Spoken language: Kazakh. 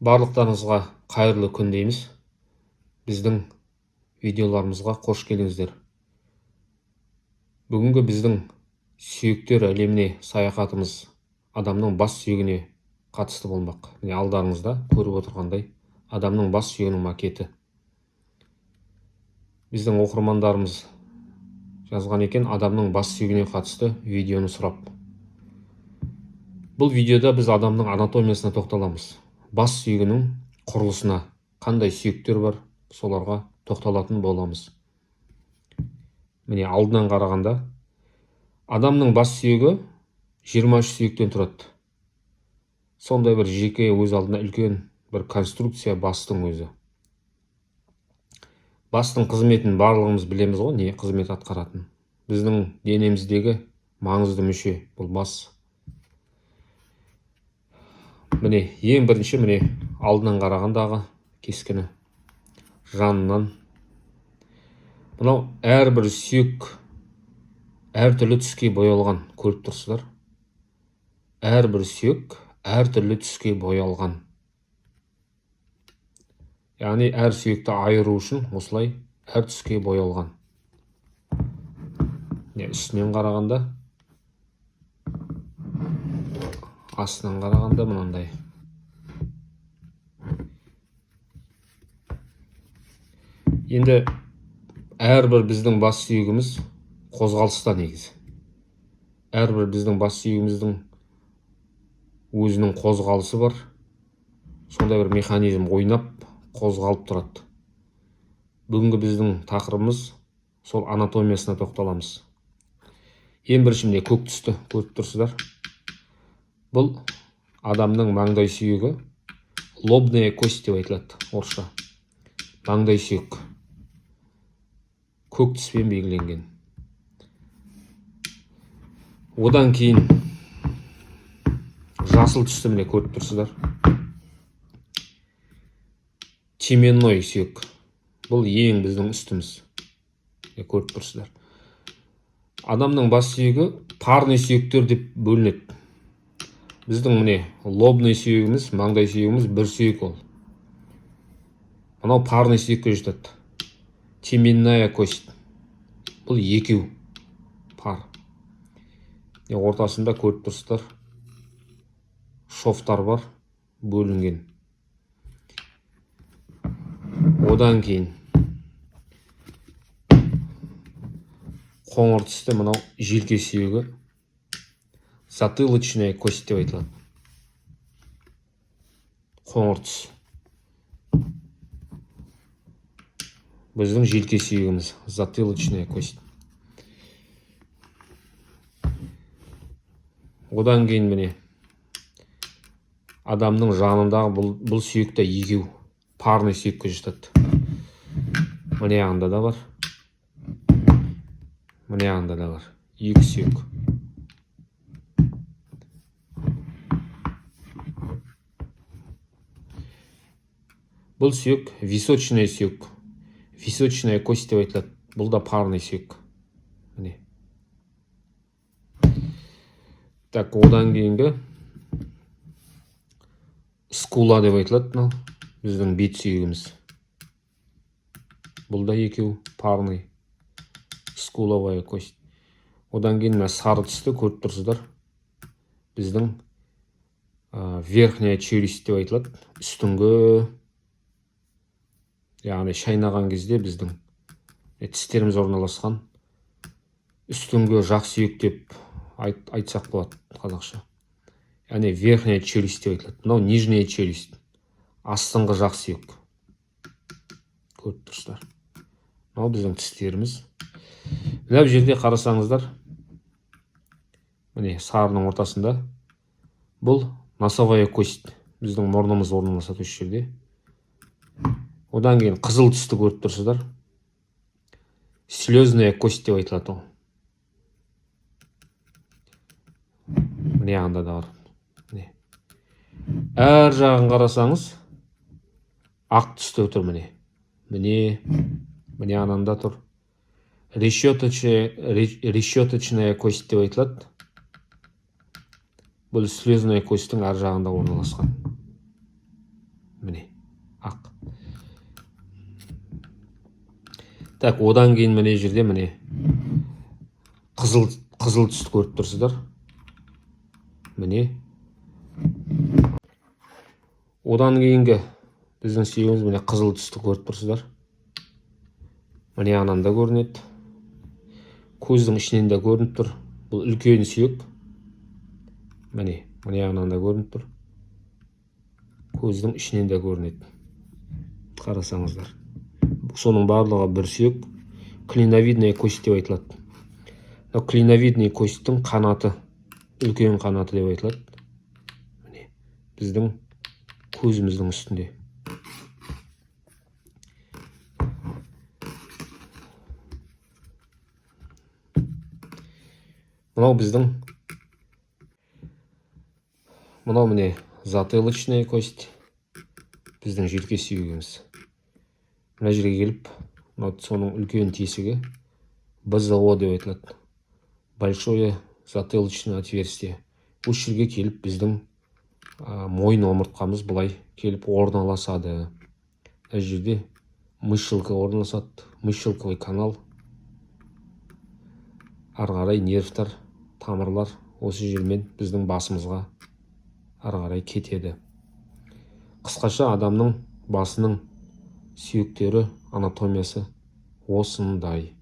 Барлықтарыңызға қайырлы күн дейміз. Біздің видеоларымызға қош келдіңіздер. Бүгінгі біздің сүйектер әлеміне саяхатымыз адамның бас сүйегіне қатысты болмақ. Міне алдарыңызда көріп отырғандай адамның бас сүйегінің макеті. Біздің оқырмандарымыз жазған екен адамның бас сүйегіне қатысты видеоны сұрап. Бұл видеода біз адамның анатомиясына тоқталамыз. Бас сүйегінің құрылысына қандай сүйектер бар, соларға тоқталатын боламыз. Міне алдынан қарағанда адамның бас сүйегі 23 сүйектен тұрады. Сондай бір жеке өз алдына үлкен бір конструкция бастың өзі. Бастың қызметін барлығымыз білеміз ғой, не қызмет атқаратын. Біздің денеміздегі маңызды мүше бұл бас. Міне ең бірінші міне алдынан қарағандағы кескіні жанынан. Мынау әрбір сүйек әртүрлі түске боялған, көріп тұрсыздар. Әрбір сүйек әртүрлі түске боялған. Яғни әр сүйекті айыру үшін осылай әр түске боялған. Үстінен қарағанда, астынан қарағанда мынандай. Енді әрбір біздің бас сүйегіміз қозғалыста негізі. Әрбір біздің бас сүйегіміздің өзінің қозғалысы бар. Сондай бір механизм ойнап қозғалып тұрады. Бүгінгі біздің тақырыбымыз сол анатомиясына тоқталамыз. Ең бірінші міне көк түсті көріп тұрсыздар. Бұл адамның маңдай сүйегі, лобная кость деп айтылады орысша. Маңдай сүйек көк түспен белгіленген. Одан кейін жасыл түсті міне көріп тұрсыздар. Теменной сүйек. Бұл ең біздің үстіміз. Көріп тұрсыздар. Адамның бас сүйегі парный сүйектер деп бөлінеді. Біздің міне лобный сүйегіміз, маңдай сүйегіміз бір сүйек ол. Мынау парный сүйекке жатады. Теменная кость. Бұл екеу пар. Ортасында көріп тұрсыздар. Шофтар бар, бөлінген. Одан кейін қоңыр түсті мынау желке сүйегі. Затылочная кость деп айтылады. Қоңыр түс. Біздің желке сүйегіміз, затылочная кость. Одан кейін міне адамның жанындағы бұл сүйекті екеу парный сүйекке жатады. Міне аңда да бар. Міне аңда да бар. Екі сүйек. Бұл сүйек височная сүйек. Височная кость деп айтылады. Бұл да парный сүйек. Міне. Так, одан кейінгі скула деп айтылады. Біздің бет сүйегіміз. Бұл да екеу парный. Скуловая кость. Одан кейін сары түсті көріп тұрсыздар. Біздің верхняя челюсть деп айтылады. Үстіңгі, яғни шайнаған кезде біздің тістеріміз орналасқан үстіңгі жақ сүйек деп айтсақ болады қазақша. Яғни верхняя челюсть деп айтылады. Мынау нижняя челюсть. Астыңғы жақ сүйек. Көріп тұрсыздар. Мынау біздің тістеріміз. Мына жерде қарасаңыздар, міне сарының ортасында бұл носовая кость. Біздің мұрнымыз орналасады осы жерде. Одан кейін қызыл түсті көріп тұрсыздар. Слезная кость деп айтылады ол. Міне анда да бар. Әр жағын қарасаңыз, ақ түсті тұр міне. Міне ананда тұр. Решеточная кость деп айтылады. Бұл слезная косттың әр жағында орналасқан. ақ. Так, одан кейін міне жерде міне қызыл түсті көріп тұрсыздар. Міне одан кейінгі біздің сүйегіміз міне қызыл түсті көріп тұрсыздар. Міне ананда көрінеді. Көздің ішінен де көрініп тұр. Бұл үлкен сүйек. Міне ананда көрініп тұр. Көздің ішінен де көрінеді. Қарасаңыздар. Соның барлығы бір сүйек. Клиновидная кость деп айтылады. Клиновидный косттың қанаты, үлкен қанаты деп айтылады. Міне біздің көзіміздің үстінде. Мынау міне затылочная кость, біздің желке сүйегіміз. Мына жерге келіп, соның үлкен тесігі БЗО деп айтылады. Большое затылочное отверстие. Осы жерге келіп біздің мойын омыртқамыз былай келіп орналасады. Мына жерде мышцелка орналасады, мышцелковый канал. Ары қарай нервтар, тамырлар осы жермен біздің басымызға ары қарай кетеді. Қысқаша адамның басының сүйектері анатомиясы осындай.